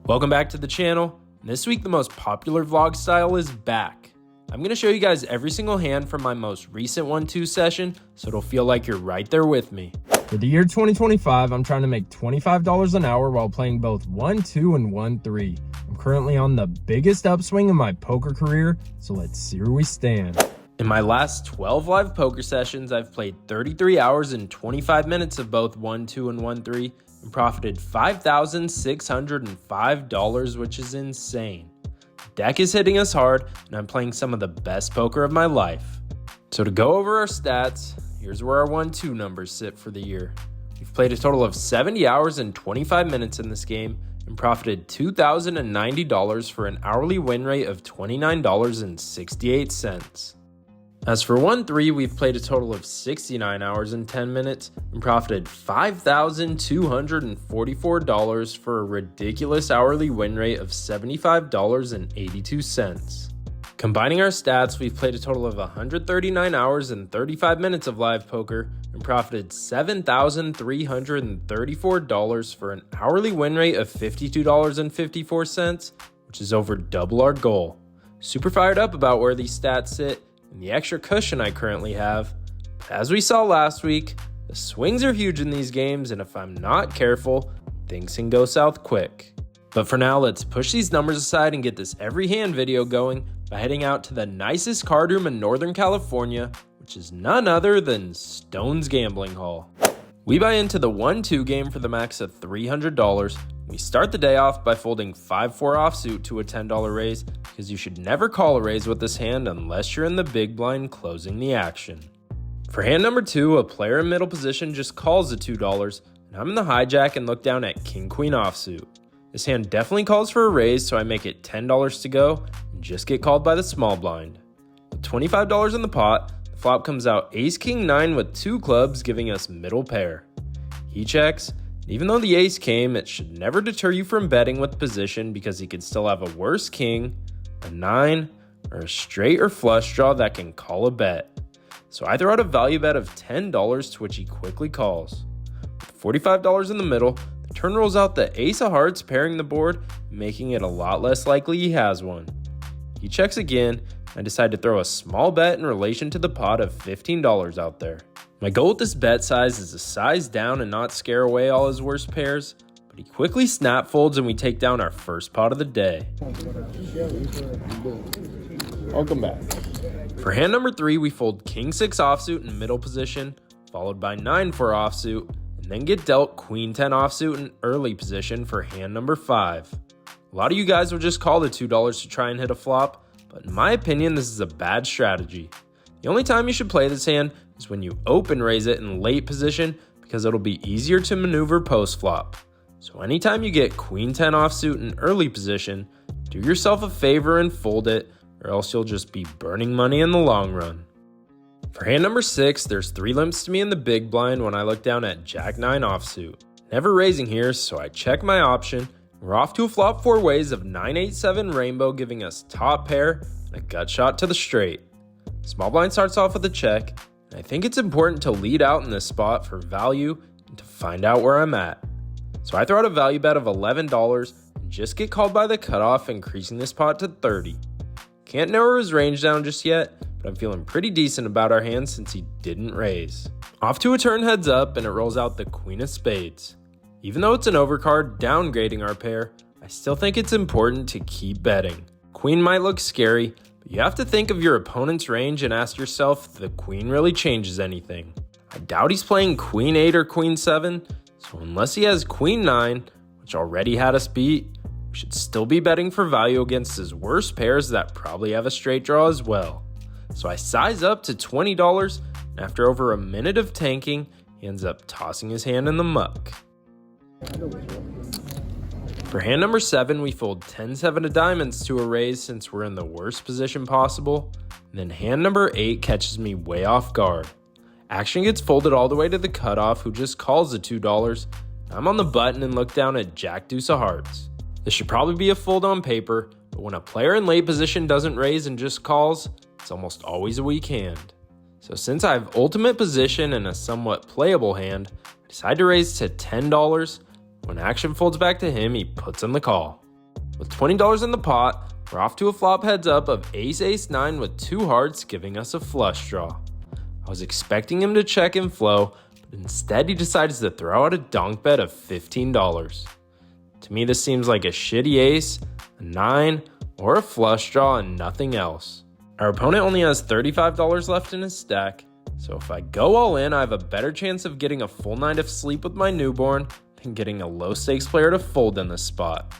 Welcome back to the channel. This week the most popular vlog style is back. I'm going to show you guys every single hand from my most recent 1-2 session, so it'll feel like you're right there with me. For the year 2025, I'm trying to make $25 an hour while playing both 1-2 and 1-3. I'm currently on the biggest upswing in my poker career, so let's see where we stand. In my last 12 live poker sessions, I've played 33 hours and 25 minutes of both 1-2 and 1-3 and profited $5,605, which is insane. The deck is hitting us hard, and I'm playing some of the best poker of my life. So to go over our stats, here's where our 1-2 numbers sit for the year. We've played a total of 70 hours and 25 minutes in this game and profited $2,090 for an hourly win rate of $29.68. As for 1-3, we've played a total of 69 hours and 10 minutes and profited $5,244 for a ridiculous hourly win rate of $75.82. Combining our stats, we've played a total of 139 hours and 35 minutes of live poker and profited $7,334 for an hourly win rate of $52.54, which is over double our goal. Super fired up about where these stats sit and the extra cushion I currently have. But as we saw last week, the swings are huge in these games, and if I'm not careful, things can go south quick. But for now, let's push these numbers aside and get this every hand video going by heading out to the nicest card room in Northern California, which is none other than Stone's Gambling Hall. We buy into the 1-2 game for the max of $300. We start the day off by folding 5-4 offsuit to a $10 raise, because you should never call a raise with this hand unless you're in the big blind closing the action. For hand number 2, a player in middle position just calls the $2, and I'm in the hijack and look down at king-queen offsuit. This hand definitely calls for a raise, so I make it $10 to go and just get called by the small blind. With $25 in the pot, the flop comes out ace-king-9 with 2 clubs, giving us middle pair. He checks. Even though the ace came, it should never deter you from betting with position because he could still have a worse king, a 9, or a straight or flush draw that can call a bet. So I throw out a value bet of $10 to which he quickly calls. With $45 in the middle, the turn rolls out the ace of hearts pairing the board, making it a lot less likely he has one. He checks again. I decide to throw a small bet in relation to the pot of $15 out there. My goal with this bet size is to size down and not scare away all his worst pairs, but he quickly snap folds and we take down our first pot of the day. Welcome back. For hand number 3, we fold king-6 offsuit in middle position, followed by 9-4 offsuit, and then get dealt queen-10 offsuit in early position for hand number 5. A lot of you guys will just call the $2 to try and hit a flop, but in my opinion, this is a bad strategy. The only time you should play this hand is when you open raise it in late position because it'll be easier to maneuver post flop. So anytime you get queen-10 offsuit in early position, do yourself a favor and fold it, or else you'll just be burning money in the long run. For hand number 6, there's 3 limps to me in the big blind when I look down at jack-9 offsuit. Never raising here, so I check my option. We're off to a flop 4 ways of 9-8-7 rainbow, giving us top pair and a gut shot to the straight. Small blind starts off with a check, and I think it's important to lead out in this spot for value and to find out where I'm at. So I throw out a value bet of $11 and just get called by the cutoff, increasing this pot to $30. Can't narrow his range down just yet, but I'm feeling pretty decent about our hand since he didn't raise. Off to a turn heads up, and it rolls out the queen of spades. Even though it's an overcard downgrading our pair, I still think it's important to keep betting. Queen might look scary, but you have to think of your opponent's range and ask yourself if the queen really changes anything. I doubt he's playing queen 8 or queen 7, so unless he has queen 9, which already had us beat, we should still be betting for value against his worst pairs that probably have a straight draw as well. So I size up to $20, and after over a minute of tanking, he ends up tossing his hand in the muck. For hand number 7, we fold 10-7 of diamonds to a raise since we're in the worst position possible. And then hand number 8 catches me way off guard. Action gets folded all the way to the cutoff, who just calls the $2. I'm on the button and look down at jack deuce of hearts. This should probably be a fold on paper, but when a player in late position doesn't raise and just calls, it's almost always a weak hand. So since I have ultimate position and a somewhat playable hand, I decide to raise to $10. When action folds back to him, he puts in the call. With $20 in the pot, we're off to a flop heads up of ace, ace, 9 with 2 hearts, giving us a flush draw. I was expecting him to check and flow, but instead he decides to throw out a donk bet of $15. To me, this seems like a shitty ace, a 9, or a flush draw and nothing else. Our opponent only has $35 left in his stack, so if I go all in, I have a better chance of getting a full night of sleep with my newborn than getting a low stakes player to fold in this spot.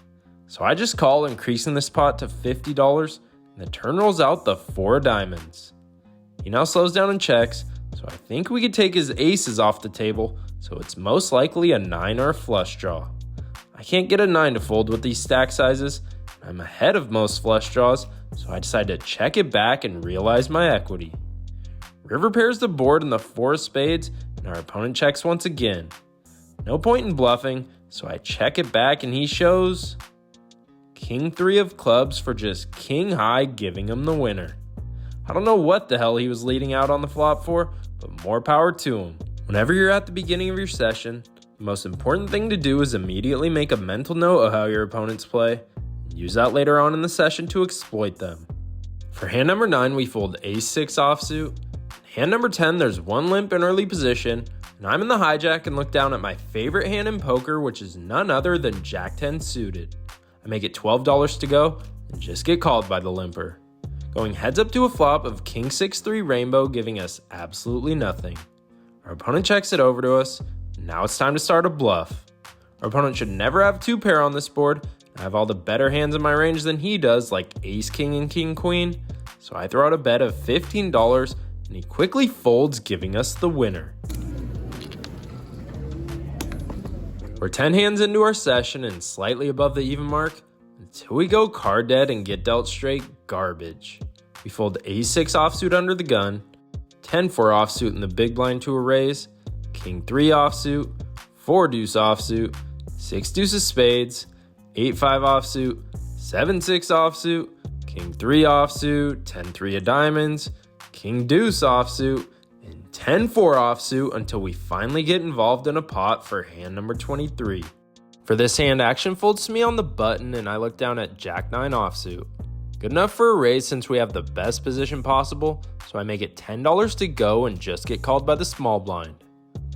So I just call, increasing this pot to $50, and the turn rolls out the 4 of diamonds. He now slows down and checks, so I think we could take his aces off the table, so it's most likely a 9 or a flush draw. I can't get a 9 to fold with these stack sizes, and I'm ahead of most flush draws, so I decide to check it back and realize my equity. River pairs the board in the 4 of spades, and our opponent checks once again. No point in bluffing, so I check it back and he shows King 3 of clubs for just king high, giving him the winner. I don't know what the hell he was leading out on the flop for, but more power to him. Whenever you're at the beginning of your session, the most important thing to do is immediately make a mental note of how your opponents play, and use that later on in the session to exploit them. For hand number 9, we fold ace 6 offsuit. Hand number 10, there's 1 limp in early position, and I'm in the hijack and look down at my favorite hand in poker, which is none other than Jack 10 suited. I make it $12 to go, and just get called by the limper. Going heads up to a flop of King 6-3 rainbow, giving us absolutely nothing. Our opponent checks it over to us, and now it's time to start a bluff. Our opponent should never have 2 pair on this board. I have all the better hands in my range than he does, like ace king and king queen, so I throw out a bet of $15, and he quickly folds, giving us the winner. We're 10 hands into our session and slightly above the even mark until we go card dead and get dealt straight garbage. We fold ace 6 offsuit under the gun, 10-4 offsuit in the big blind to a raise, king 3 offsuit, 4 deuce offsuit, 6 deuce of spades, 8-5 offsuit, 7-6 offsuit, king 3 offsuit, 10-3 of diamonds, king deuce offsuit, and 10-4 offsuit until we finally get involved in a pot for hand number 23. For this hand, action folds to me on the button and I look down at Jack 9 offsuit. Good enough for a raise since we have the best position possible, so I make it $10 to go and just get called by the small blind.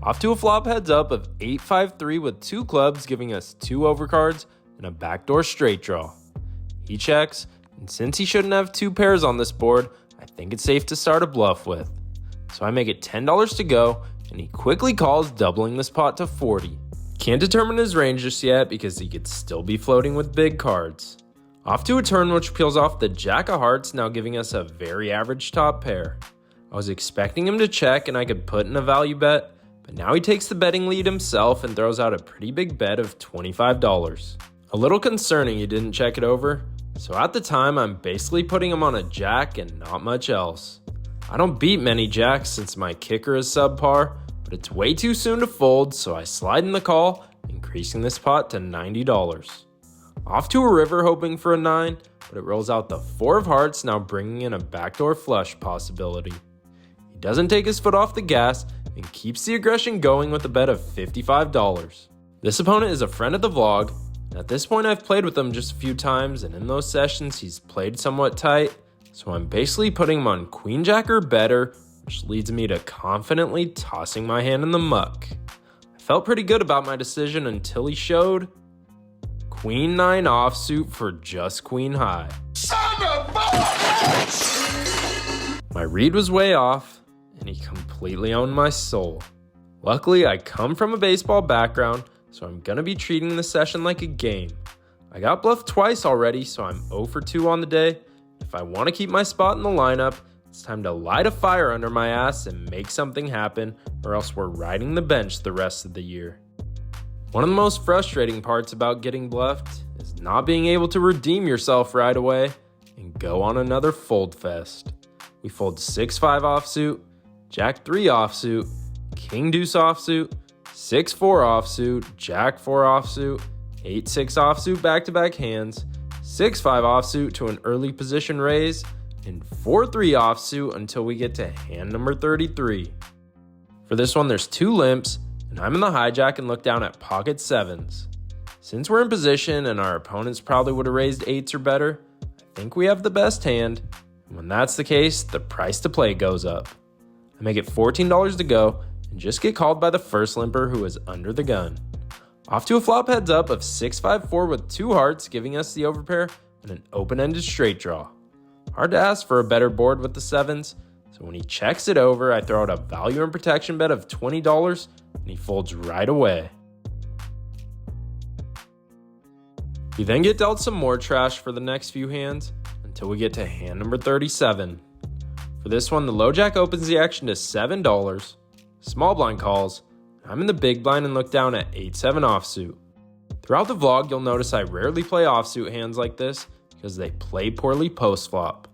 Off to a flop heads up of 8-5-3 with 2 clubs, giving us 2 overcards and a backdoor straight draw. He checks, and since he shouldn't have 2 pairs on this board, I think it's safe to start a bluff with. So I make it $10 to go, and he quickly calls, doubling this pot to 40. Can't determine his range just yet because he could still be floating with big cards. Off to a turn which peels off the Jack of hearts, now giving us a very average top pair. I was expecting him to check and I could put in a value bet, but now he takes the betting lead himself and throws out a pretty big bet of $25. A little concerning he didn't check it over, so at the time I'm basically putting him on a jack and not much else. I don't beat many jacks since my kicker is subpar, but it's way too soon to fold, so I slide in the call, increasing this pot to $90. Off to a river hoping for a 9, but it rolls out the 4 of hearts, now bringing in a backdoor flush possibility. He doesn't take his foot off the gas and keeps the aggression going with a bet of $55. This opponent is a friend of the vlog, and at this point I've played with him just a few times, and in those sessions he's played somewhat tight, so I'm basically putting him on queen jack or better, which leads me to confidently tossing my hand in the muck. I felt pretty good about my decision until he showed queen 9 offsuit for just queen high. Son of a bitch! My read was way off, and he completely owned my soul. Luckily, I come from a baseball background, so I'm gonna be treating the session like a game. I got bluffed twice already, so I'm 0 for 2 on the day. If I want to keep my spot in the lineup, it's time to light a fire under my ass and make something happen, or else we're riding the bench the rest of the year. One of the most frustrating parts about getting bluffed is not being able to redeem yourself right away and go on another fold fest. We fold 6-5 offsuit, Jack 3 offsuit, King deuce offsuit, 6-4 offsuit, Jack 4 offsuit, 8-6 offsuit back-to-back hands, 6-5 offsuit to an early position raise, and 4-3 offsuit until we get to hand number 33. For this one, there's 2 limps, and I'm in the hijack and look down at pocket 7s. Since we're in position and our opponents probably would have raised 8s or better, I think we have the best hand, and when that's the case, the price to play goes up. I make it $14 to go and just get called by the first limper who is under the gun. Off to a flop heads up of 6-5-4 with 2 hearts, giving us the overpair and an open-ended straight draw. Hard to ask for a better board with the 7s, so when he checks it over, I throw out a value and protection bet of $20 and he folds right away. We then get dealt some more trash for the next few hands until we get to hand number 37. For this one, the low jack opens the action to $7. Small blind calls. I'm in the big blind and look down at 8-7 offsuit. Throughout the vlog, you'll notice I rarely play offsuit hands like this because they play poorly post-flop.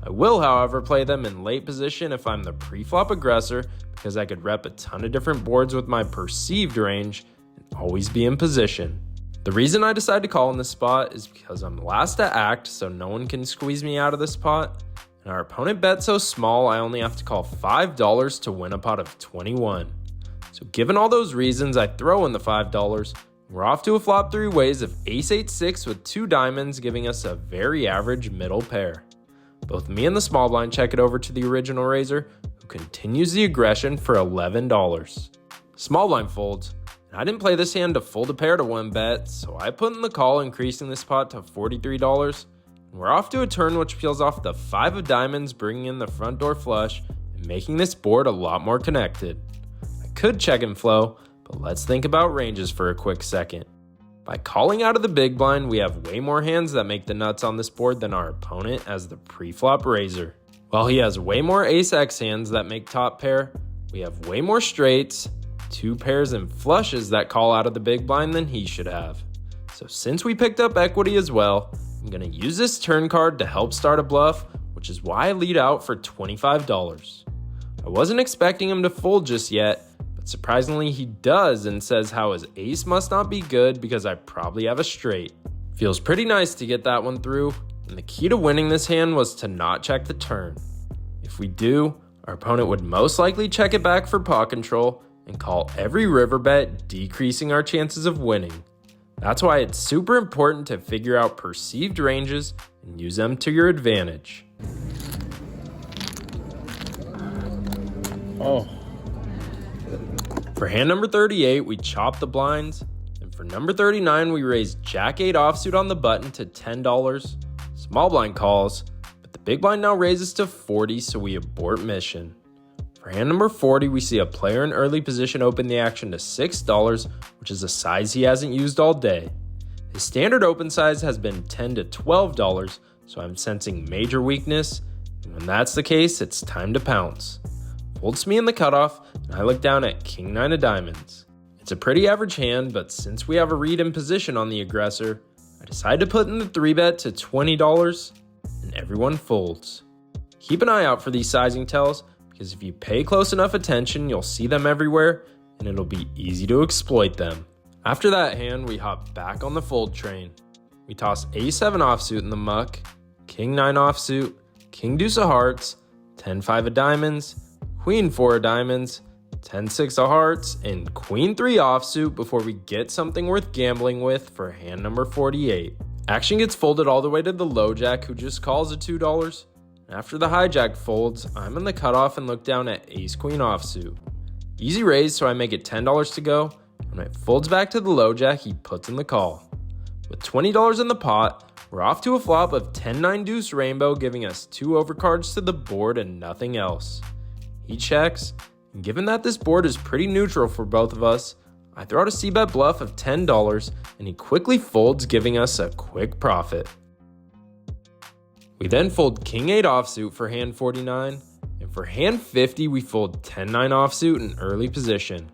I will, however, play them in late position if I'm the pre-flop aggressor because I could rep a ton of different boards with my perceived range and always be in position. The reason I decide to call in this spot is because I'm last to act, so no one can squeeze me out of this spot, and our opponent bet so small I only have to call $5 to win a pot of 21. So given all those reasons, I throw in the $5. We're off to a flop 3 ways of ace-8-6 with 2 diamonds, giving us a very average middle pair. Both me and the small blind check it over to the original raiser, who continues the aggression for $11. Small blind folds. I didn't play this hand to fold a pair to win bet, so I put in the call, increasing this pot to $43. And we're off to a turn which peels off the 5 of diamonds, bringing in the front door flush and making this board a lot more connected. I could check and flow, but let's think about ranges for a quick second. By calling out of the big blind, we have way more hands that make the nuts on this board than our opponent as the pre-flop raiser. While he has way more ace-x hands that make top pair, we have way more straights, 2 pairs and flushes that call out of the big blind than he should have. So since we picked up equity as well, I'm going to use this turn card to help start a bluff, which is why I lead out for $25. I wasn't expecting him to fold just yet, but surprisingly he does and says how his ace must not be good because I probably have a straight. Feels pretty nice to get that one through, and the key to winning this hand was to not check the turn. If we do, our opponent would most likely check it back for pot control and call every river bet, decreasing our chances of winning. That's why it's super important to figure out perceived ranges and use them to your advantage. For hand number 38, we chop the blinds, and for number 39, we raise Jack-8 offsuit on the button to $10. Small blind calls, but the big blind now raises to 40, so we abort mission. For hand number 40, we see a player in early position open the action to $6, which is a size he hasn't used all day. His standard open size has been $10 to $12, so I'm sensing major weakness, and when that's the case, it's time to pounce. Folds me in the cutoff, and I look down at King-9 of diamonds. It's a pretty average hand, but since we have a read in position on the aggressor, I decide to put in the 3-bet to $20, and everyone folds. Keep an eye out for these sizing tells, because if you pay close enough attention, you'll see them everywhere, and it'll be easy to exploit them. After that hand, we hop back on the fold train. We toss A7 offsuit in the muck, King-9 offsuit, King-Deuce of hearts, 10-5 of diamonds, Queen-4 of diamonds, 10-6 of hearts, and Queen-3 offsuit before we get something worth gambling with for hand number 48. Action gets folded all the way to the low jack, who just calls a $2. After the hijack folds, I'm in the cutoff and look down at ace-queen offsuit. Easy raise, so I make it $10 to go. When it folds back to the low jack, he puts in the call. With $20 in the pot, we're off to a flop of 10-9 deuce rainbow, giving us 2 overcards to the board and nothing else. He checks, and given that this board is pretty neutral for both of us, I throw out a c-bet bluff of $10, and he quickly folds, giving us a quick profit. We then fold King-8 offsuit for hand 49, and for hand 50 we fold 10-9 offsuit in early position.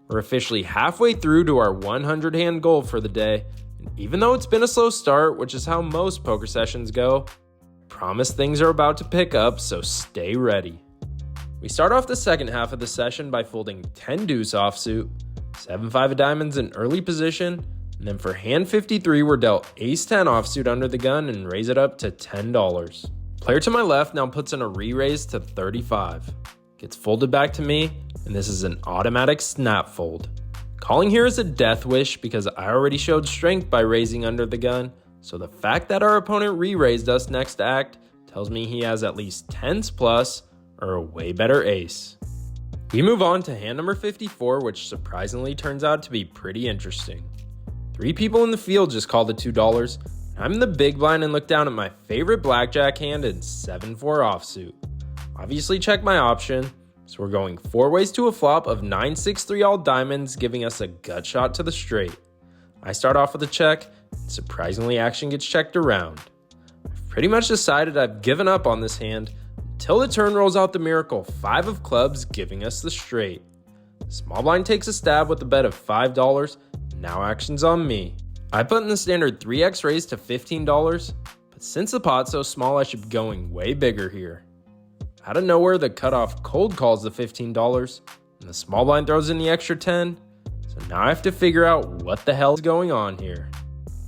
We're officially halfway through to our 100 hand goal for the day, and even though it's been a slow start, which is how most poker sessions go, I promise things are about to pick up, so stay ready. We start off the second half of the session by folding 10 deuce offsuit, 7-5 of diamonds in early position, and then for hand 53, we're dealt ace-10 offsuit under the gun and raise it up to $10. Player to my left now puts in a re-raise to 35. Gets folded back to me, and this is an automatic snap fold. Calling here is a death wish because I already showed strength by raising under the gun, so the fact that our opponent re-raised us next to act tells me he has at least 10s plus or a way better ace. We move on to hand number 54, which surprisingly turns out to be pretty interesting. 3 people in the field just called the $2. I'm in the big blind and look down at my favorite blackjack hand in 7-4 offsuit. Obviously check my option, so we're going 4 ways to a flop of 9-6-3 all diamonds, giving us a gut shot to the straight. I start off with a check, and surprisingly action gets checked around. I've pretty much decided I've given up on this hand until the turn rolls out the miracle 5 of clubs, giving us the straight. Small blind takes a stab with a bet of $5, and now action's on me. I put in the standard 3x raise to $15, but since the pot's so small I should be going way bigger here. Out of nowhere, the cutoff cold calls the $15, and the small blind throws in the extra 10, so now I have to figure out what the hell is going on here.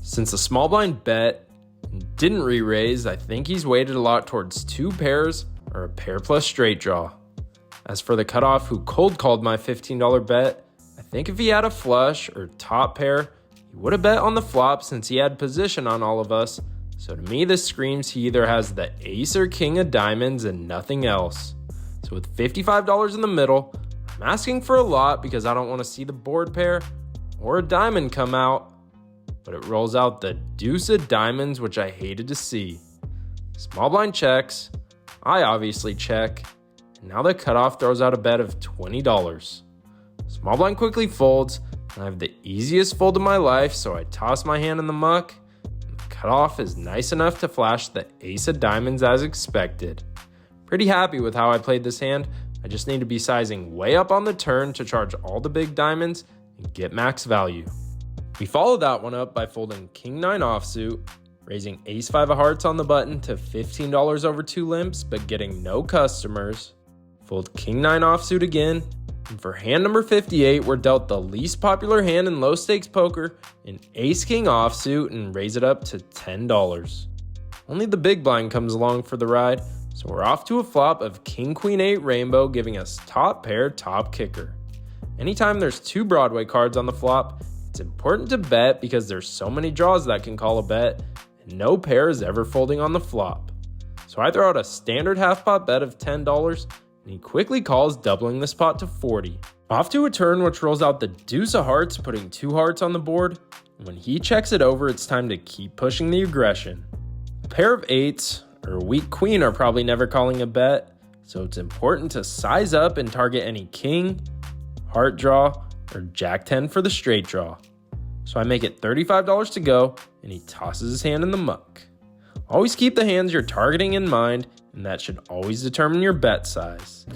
Since the small blind bet and didn't re-raise, I think he's weighted a lot towards 2 pairs or a pair plus straight draw. As for the cutoff who cold called my $15 bet, I think if he had a flush or top pair, he would have bet on the flop since he had position on all of us. So to me, this screams he either has the ace or king of diamonds and nothing else. So with $55 in the middle, I'm asking for a lot because I don't want to see the board pair or a diamond come out, but it rolls out the deuce of diamonds, which I hated to see. Small blind checks, I obviously check, and now the cutoff throws out a bet of $20. Small blind quickly folds, and I have the easiest fold of my life, so I toss my hand in the muck. Cutoff is nice enough to flash the ace of diamonds as expected. Pretty happy with how I played this hand. I just need to be sizing way up on the turn to charge all the big diamonds and get max value. We followed that one up by folding king 9 offsuit, raising ace 5 of hearts on the button to $15 over 2 limps but getting no customers. Fold king 9 offsuit again, and for hand number 58, we're dealt the least popular hand in low stakes poker, an ace king offsuit, and raise it up to $10. Only the big blind comes along for the ride, so we're off to a flop of king queen 8 rainbow, giving us top pair top kicker. Anytime there's 2 Broadway cards on the flop, it's important to bet because there's so many draws that can call a bet, and no pair is ever folding on the flop. So I throw out a standard half pot bet of $10, and he quickly calls, doubling this pot to $40. Off to a turn which rolls out the deuce of hearts, putting 2 hearts on the board, and when he checks it over, it's time to keep pushing the aggression. A pair of 8s or a weak queen are probably never calling a bet, so it's important to size up and target any king, heart draw, or jack 10 for the straight draw. So I make it $35 to go, and he tosses his hand in the muck. Always keep the hands you're targeting in mind, and that should always determine your bet size.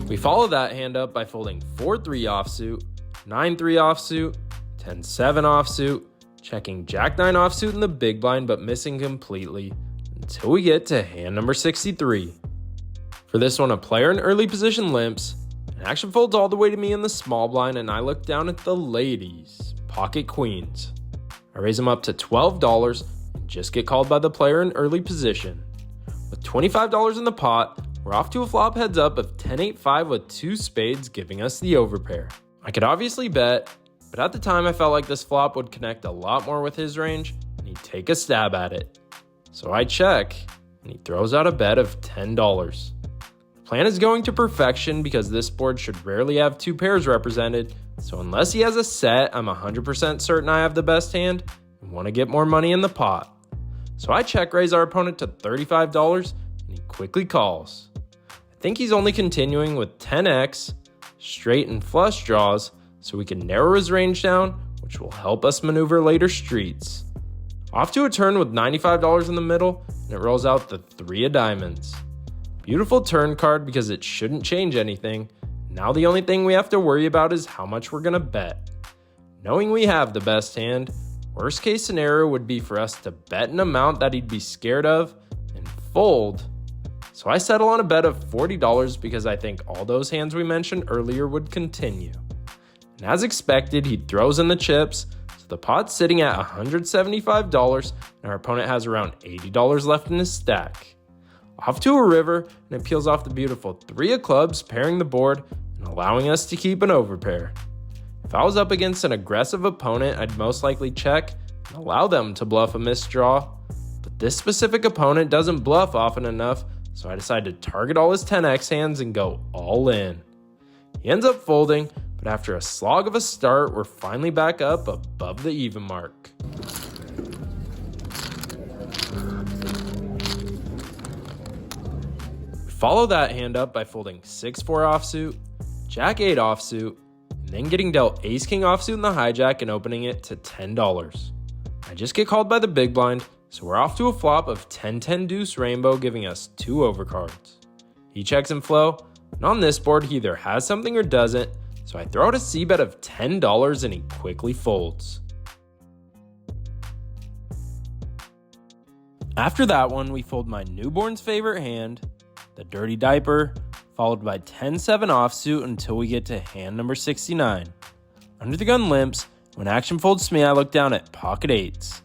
We follow that hand up by folding 4-3 offsuit, 9-3 offsuit, 10-7 offsuit, checking jack 9 offsuit in the big blind but missing completely until we get to hand number 63. For this one, a player in early position limps, and action folds all the way to me in the small blind, and I look down at the ladies, pocket queens. I raise them up to $12 and just get called by the player in early position. With $25 in the pot, we're off to a flop heads up of 10-8-5 with 2 spades, giving us the overpair. I could obviously bet, but at the time I felt like this flop would connect a lot more with his range and he'd take a stab at it. So I check, and he throws out a bet of $10. The plan is going to perfection because this board should rarely have 2 pairs represented, so unless he has a set, I'm 100% certain I have the best hand and want to get more money in the pot. So I check raise our opponent to $35, and he quickly calls. I think he's only continuing with 10x, straight and flush draws, so we can narrow his range down, which will help us maneuver later streets. Off to a turn with $95 in the middle, and it rolls out the 3 of diamonds. Beautiful turn card because it shouldn't change anything. Now the only thing we have to worry about is how much we're going to bet. Knowing we have the best hand, worst case scenario would be for us to bet an amount that he'd be scared of and fold. So I settle on a bet of $40 because I think all those hands we mentioned earlier would continue. And as expected, he throws in the chips, so the pot's sitting at $175 and our opponent has around $80 left in his stack. Off to a river, and it peels off the beautiful 3 of clubs, pairing the board, and and allowing us to keep an overpair. If I was up against an aggressive opponent, I'd most likely check and allow them to bluff a missed draw, but this specific opponent doesn't bluff often enough, so I decide to target all his 10x hands and go all in. He ends up folding, but after a slog of a start, we're finally back up above the even mark. We follow that hand up by folding 6-4 offsuit, Jack-8 offsuit, and then getting dealt Ace-King offsuit in the hijack and opening it to $10. I just get called by the big blind, so we're off to a flop of 10-10 deuce rainbow, giving us 2 overcards. He checks and flow, and on this board he either has something or doesn't, so I throw out a c-bet of $10 and he quickly folds. After that one, we fold my newborn's favorite hand, the dirty diaper, followed by 10-7 offsuit until we get to hand number 69. Under the gun limps. When action folds to me, I look down at pocket 8s.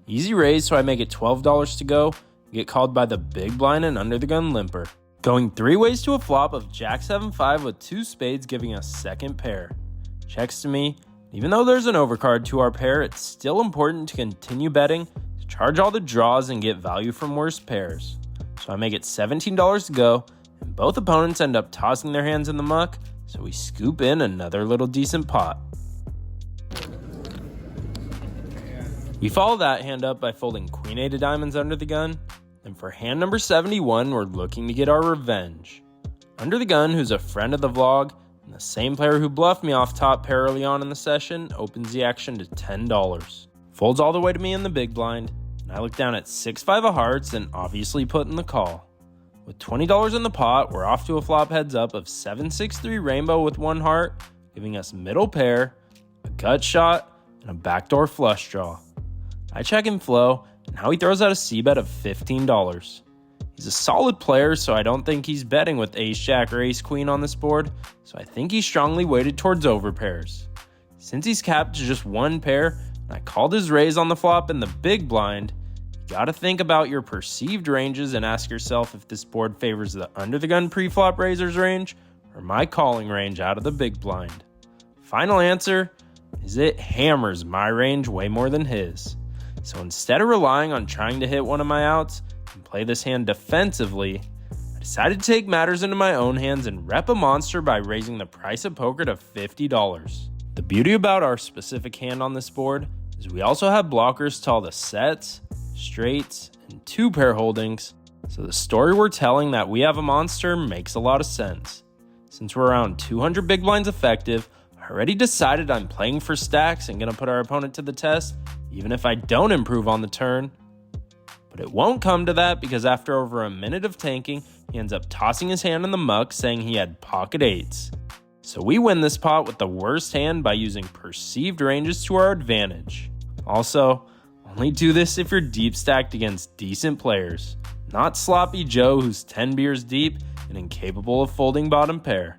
Easy raise, so I make it $12 to go, and get called by the big blind and under the gun limper. Going 3 ways to a flop of Jack 7-5 with 2 spades, giving us second pair. Checks to me. Even though there's an overcard to our pair, it's still important to continue betting, to charge all the draws and get value from worse pairs. So I make it $17 to go, and both opponents end up tossing their hands in the muck, so we scoop in another little decent pot. We follow that hand up by folding Queen-8 of diamonds under the gun, and for hand number 71, we're looking to get our revenge. Under the gun, who's a friend of the vlog, and the same player who bluffed me off top pair early on in the session, opens the action to $10. Folds all the way to me in the big blind, and I look down at 6-5 of hearts and obviously put in the call. With $20 in the pot, we're off to a flop heads up of 7-6-3 rainbow with 1 heart, giving us middle pair, a gut shot, and a backdoor flush draw. I check and flow, and now he throws out a c-bet of $15. He's a solid player, so I don't think he's betting with ace-jack or ace-queen on this board, so I think he's strongly weighted towards overpairs. Since he's capped to just 1 pair, and I called his raise on the flop in the big blind, you gotta think about your perceived ranges and ask yourself if this board favors the under the gun pre-flop raisers range or my calling range out of the big blind. Final answer is it hammers my range way more than his. So instead of relying on trying to hit one of my outs and play this hand defensively, I decided to take matters into my own hands and rep a monster by raising the price of poker to $50. The beauty about our specific hand on this board is we also have blockers to all the sets, straights, and 2-pair holdings, so the story we're telling that we have a monster makes a lot of sense. Since we're around 200 big blinds effective, I already decided I'm playing for stacks and gonna put our opponent to the test, even if I don't improve on the turn. But it won't come to that because after over a minute of tanking, he ends up tossing his hand in the muck saying he had pocket 8s. So we win this pot with the worst hand by using perceived ranges to our advantage. Also, only do this if you're deep stacked against decent players, not sloppy Joe who's 10 beers deep and incapable of folding bottom pair.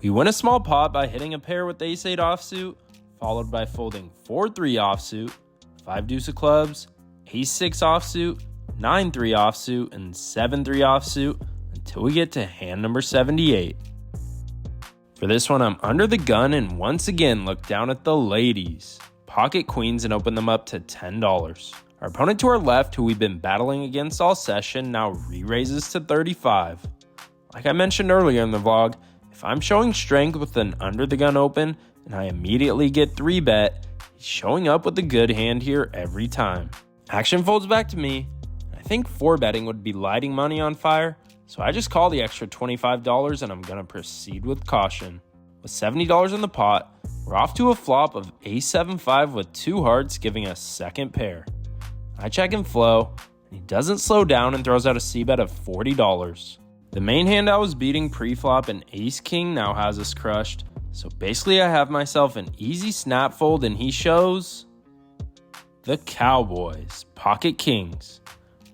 We win a small pot by hitting a pair with ace-8 offsuit, followed by folding 4-3 offsuit, 5 deuce of clubs, ace-6 offsuit, 9-3 offsuit, and 7-3 offsuit until we get to hand number 78. For this one, I'm under the gun and once again look down at the ladies, pocket queens, and open them up to $10. Our opponent to our left, who we've been battling against all session, now re-raises to 35. Like I mentioned earlier in the vlog, if I'm showing strength with an under the gun open and I immediately get 3-bet, he's showing up with a good hand here every time. Action folds back to me. I think 4-betting would be lighting money on fire, so I just call the extra $25 and I'm gonna proceed with caution. With $70 in the pot, we're off to a flop of ace-7-5 with 2 hearts, giving us second pair. I check and flow, and he doesn't slow down and throws out a c-bet of $40. The main hand I was beating pre-flop and ace-king now has us crushed, so basically I have myself an easy snap fold and he shows the Cowboys, pocket kings.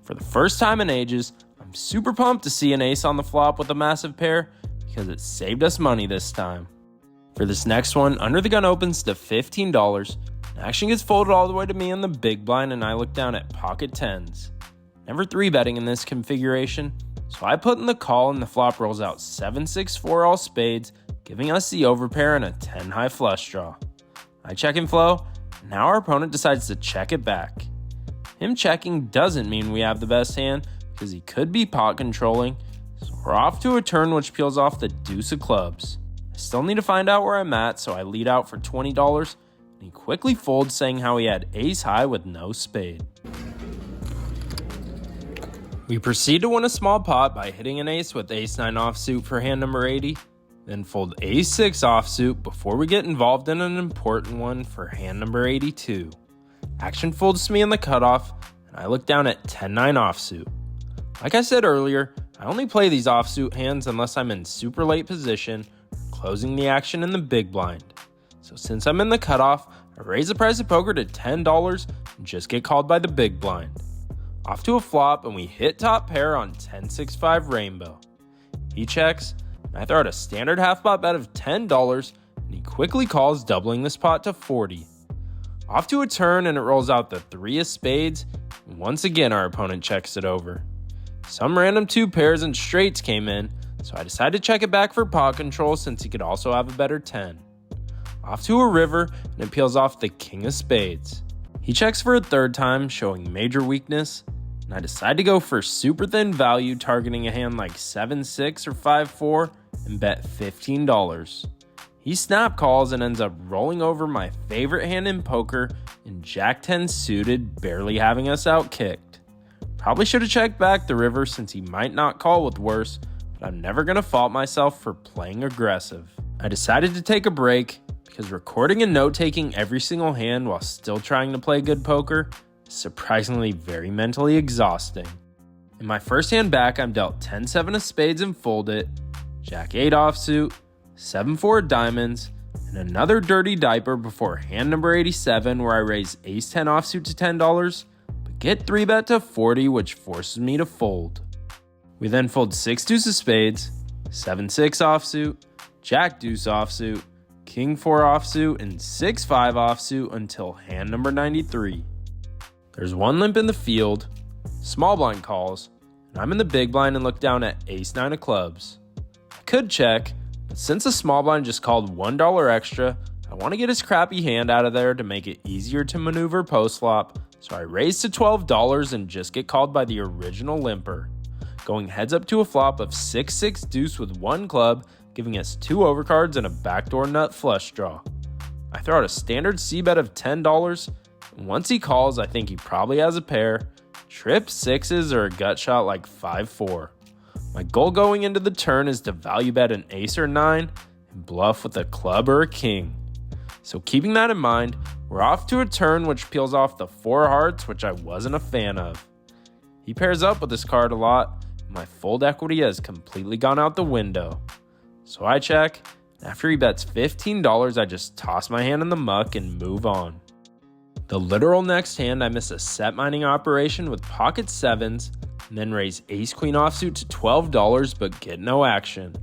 For the first time in ages, I'm super pumped to see an ace on the flop with a massive pair because it saved us money this time. For this next one, under the gun opens to $15, and action gets folded all the way to me in the big blind and I look down at pocket 10s. Never 3-betting in this configuration, So I put in the call and the flop rolls out 7-6-4 all spades, giving us the overpair and a 10 high flush draw. I check and flow, and now our opponent decides to check it back. Him checking doesn't mean we have the best hand, because he could be pot controlling, so we're off to a turn which peels off the deuce of clubs. I still need to find out where I'm at, so I lead out for $20, and he quickly folds, saying how he had ace high with no spade. We proceed to win a small pot by hitting an ace with ace-9 offsuit for hand number 80, then fold ace-6 offsuit before we get involved in an important one for hand number 82. Action folds to me in the cutoff, and I look down at 10-9 offsuit. Like I said earlier, I only play these offsuit hands unless I'm in super late position, closing the action in the big blind. So since I'm in the cutoff, I raise the price of poker to $10 and just get called by the big blind. Off to a flop, and we hit top pair on 10-6-5 rainbow. He checks, and I throw out a standard half pot bet of $10, and he quickly calls, doubling this pot to $40. Off to a turn, and it rolls out the 3 of spades, and once again our opponent checks it over. Some random 2 pairs and straights came in, so I decided to check it back for pot control since he could also have a better 10. Off to a river, and it peels off the king of spades. He checks for a third time, showing major weakness, and I decide to go for super thin value, targeting a hand like 7-6 or 5-4 and bet $15. He snap calls and ends up rolling over my favorite hand in poker in Jack 10 suited, barely having us outkicked. Probably should have checked back the river since he might not call with worse, but I'm never going to fault myself for playing aggressive. I decided to take a break because recording and note-taking every single hand while still trying to play good poker is surprisingly very mentally exhausting. In my first hand back, I'm dealt 10-7 of spades and fold it, Jack 8 offsuit, 7-4 diamonds, and another dirty diaper before hand number 87 where I raise ace 10 offsuit to $10, but get 3-bet to 40, which forces me to fold. We then fold 6 deuce of spades, 7-6 offsuit, Jack deuce offsuit, King 4 offsuit, and 6-5 offsuit until hand number 93. There's one limp in the field, small blind calls, and I'm in the big blind and look down at ace 9 of clubs. I could check, but since the small blind just called $1 extra, I want to get his crappy hand out of there to make it easier to maneuver post flop, so I raise to $12 and just get called by the original limper, going heads up to a flop of 6-6 deuce with 1 club, giving us 2 overcards and a backdoor nut flush draw. I throw out a standard C-bet of $10, and once he calls, I think he probably has a pair, trip 6s or a gut shot like 5-4. My goal going into the turn is to value bet an ace or 9 and bluff with a club or a king. So keeping that in mind, we're off to a turn which peels off the 4 hearts, which I wasn't a fan of. He pairs up with this card a lot, and my fold equity has completely gone out the window. So I check, and after he bets $15, I just toss my hand in the muck and move on. The literal next hand, I miss a set mining operation with pocket 7s, and then raise ace queen offsuit to $12 but get no action.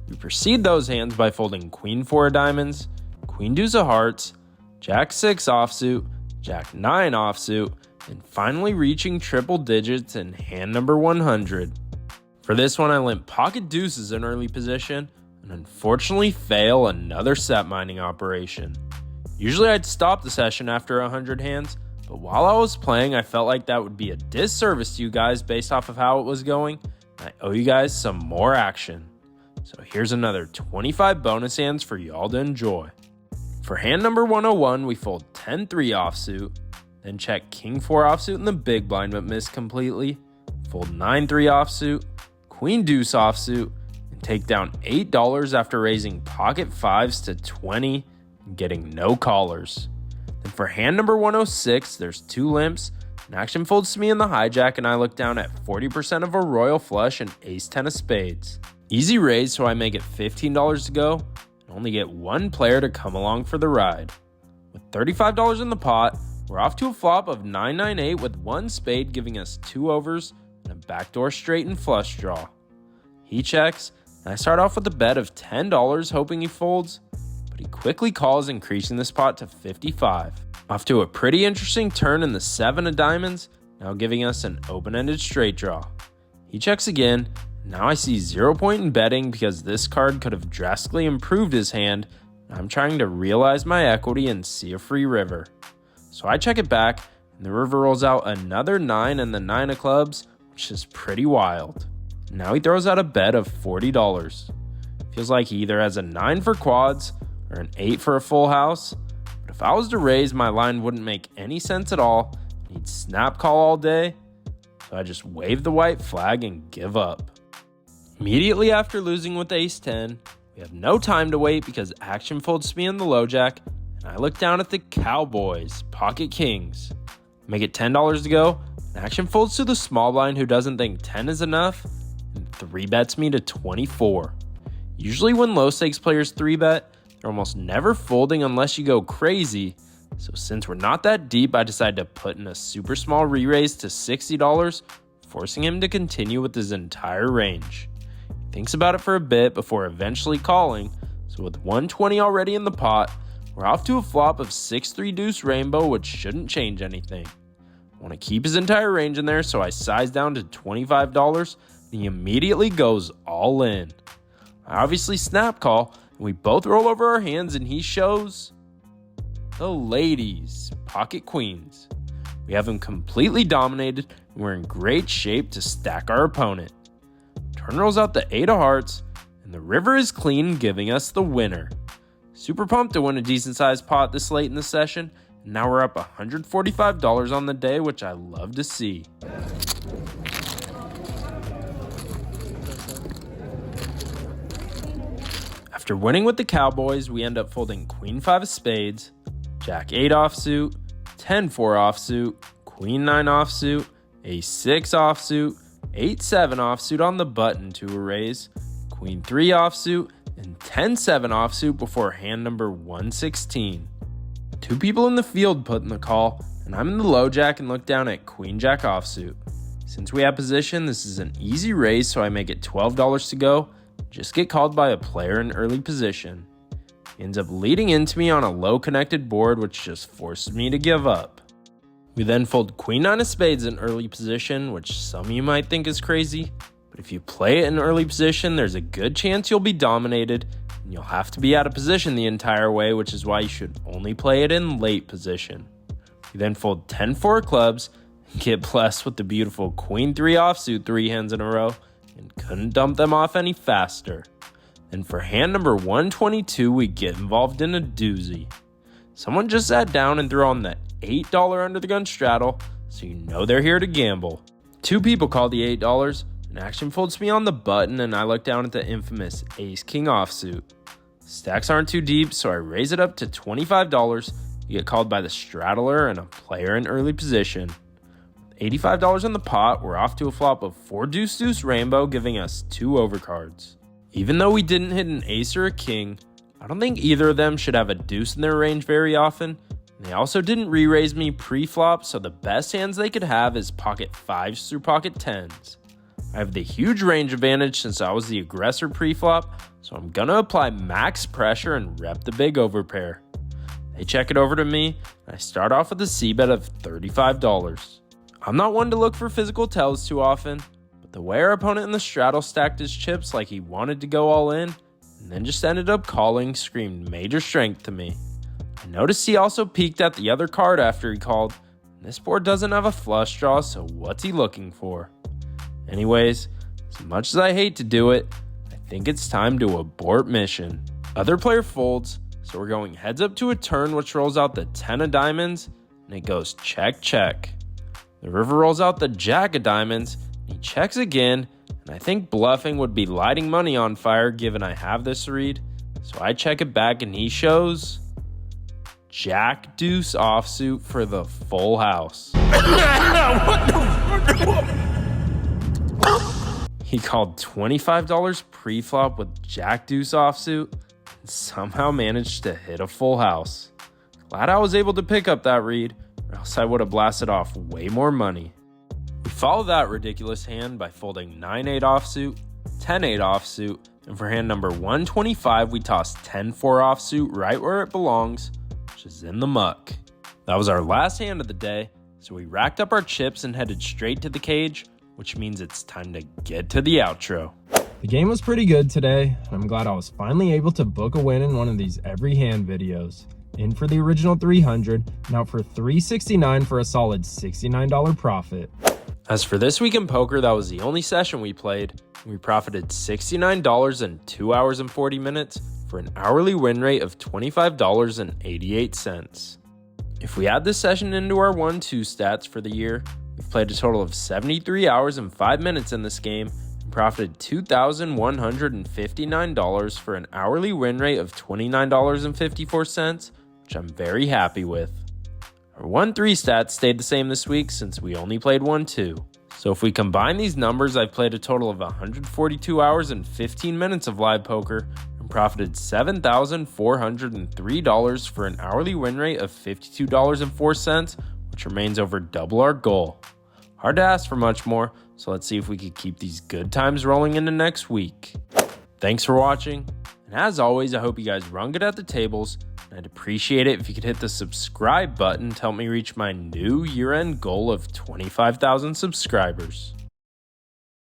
We proceed those hands by folding queen 4 of diamonds, queen deuce of hearts, jack 6 offsuit, jack 9 offsuit, and finally reaching triple digits in hand number 100. For this one, I limp pocket deuces in early position, and unfortunately fail another set mining operation. Usually I'd stop the session after 100 hands, but while I was playing, I felt like that would be a disservice to you guys based off of how it was going, and I owe you guys some more action. So here's another 25 bonus hands for y'all to enjoy. For hand number 101, we fold 10-3 offsuit, then check king 4 offsuit in the big blind but miss completely, fold 9-3 offsuit, queen deuce offsuit, and take down $8 after raising pocket 5s to 20 and getting no callers. Then for hand number 106, there's 2 limps, and action folds to me in the hijack, and I look down at 40% of a royal flush and ace 10 of spades. Easy raise, so I make it $15 to go, and only get 1 player to come along for the ride. With $35 in the pot, we're off to a flop of 9-9-8 with 1 spade, giving us 2 overs and a backdoor straight and flush draw. He checks, and I start off with a bet of $10, hoping he folds, but he quickly calls, increasing this pot to $55. Off to a pretty interesting turn in the 7 of diamonds, now giving us an open-ended straight draw. He checks again. Now I see 0 point in betting because this card could have drastically improved his hand. I'm trying to realize my equity and see a free river. So I check it back, and the river rolls out another 9 and the 9 of clubs, which is pretty wild. Now he throws out a bet of $40. Feels like he either has a 9 for quads or an 8 for a full house. But if I was to raise, my line wouldn't make any sense at all. He'd snap call all day. So I just wave the white flag and give up. Immediately after losing with ace-10, we have no time to wait because action folds me in the low jack, and I look down at the Cowboys, pocket kings. Make it $10 to go, and action folds to the small blind who doesn't think 10 is enough, and 3-bets me to 24. Usually when low stakes players 3-bet, they're almost never folding unless you go crazy, so since we're not that deep, I decided to put in a super small re-raise to $60, forcing him to continue with his entire range. Thinks about it for a bit before eventually calling, so with 120 already in the pot, we're off to a flop of 6-3 deuce rainbow, which shouldn't change anything. I want to keep his entire range in there, so I size down to $25, and he immediately goes all in. I obviously snap call, and we both roll over our hands, and he shows the ladies, pocket queens. We have him completely dominated, and we're in great shape to stack our opponent. Turn rolls out the 8 of hearts, and the river is clean, giving us the winner. Super pumped to win a decent sized pot this late in the session, and now we're up $145 on the day, which I love to see. After winning with the Cowboys, we end up folding Queen 5 of spades, Jack 8 offsuit, 10-4 offsuit, Queen 9 offsuit, Ace 6 offsuit, 8-7 offsuit on the button to a raise, Queen 3 offsuit, and 10-7 offsuit before hand number 116. 2 people in the field put in the call, and I'm in the low jack and look down at Queen Jack offsuit. Since we have position, this is an easy raise, so I make it $12 to go, just get called by a player in early position. He ends up leading into me on a low connected board, which just forces me to give up. We then fold Queen 9 of spades in early position, which some of you might think is crazy, but if you play it in early position, there's a good chance you'll be dominated, and you'll have to be out of position the entire way, which is why you should only play it in late position. We then fold 10-4 clubs, and get blessed with the beautiful Queen 3 offsuit 3 hands in a row, and couldn't dump them off any faster. Then for hand number 122, we get involved in a doozy. Someone just sat down and threw on the $8 under the gun straddle, so you know they're here to gamble. 2 people called the $8, and action folds me on the button, and I look down at the infamous Ace-King offsuit. Stacks aren't too deep, so I raise it up to $25. You get called by the straddler and a player in early position. With $85 in the pot, we're off to a flop of 4 deuce-deuce rainbow, giving us 2 overcards. Even though we didn't hit an ace or a king, I don't think either of them should have a deuce in their range very often. And they also didn't re-raise me pre-flop, so the best hands they could have is pocket 5s through pocket 10s. I have the huge range advantage since I was the aggressor pre-flop, so I'm gonna apply max pressure and rep the big overpair. They check it over to me, and I start off with a c-bet of $35. I'm not one to look for physical tells too often, but the way our opponent in the straddle stacked his chips like he wanted to go all in, and then just ended up calling, screamed major strength to me. I noticed he also peeked at the other card after he called, and this board doesn't have a flush draw, so what's he looking for? Anyways, as much as I hate to do it, I think it's time to abort mission. Other player folds, so we're going heads up to a turn which rolls out the 10 of diamonds, and it goes check, check. The river rolls out the jack of diamonds, and he checks again, and I think bluffing would be lighting money on fire given I have this read, so I check it back and he shows Jack deuce offsuit for the full house. He called $25 pre-flop with Jack deuce offsuit and somehow managed to hit a full house. Glad I was able to pick up that read, or else I would have blasted off way more money. We follow that ridiculous hand by folding 9-8 offsuit, 10-8 offsuit, and for hand number 125 we toss 10-4 offsuit right where it belongs, which is in the muck. That was our last hand of the day, so we racked up our chips and headed straight to the cage, which means it's time to get to the outro. The game was pretty good today, and I'm glad I was finally able to book a win in one of these every hand videos. In for the original 300, and out for $369 for a solid $69 profit. As for this week in poker, that was the only session we played. We profited $69 in 2 hours and 40 minutes for an hourly win rate of $25.88. If we add this session into our 1-2 stats for the year, we've played a total of 73 hours and 5 minutes in this game and profited $2,159 for an hourly win rate of $29.54, which I'm very happy with. Our 1-3 stats stayed the same this week since we only played 1-2. So if we combine these numbers, I've played a total of 142 hours and 15 minutes of live poker and profited $7,403 for an hourly win rate of $52.04, which remains over double our goal. Hard to ask for much more, so let's see if we could keep these good times rolling into next week. Thanks for watching, and as always, I hope you guys run good at the tables. I'd appreciate it if you could hit the subscribe button to help me reach my new year-end goal of 25,000 subscribers.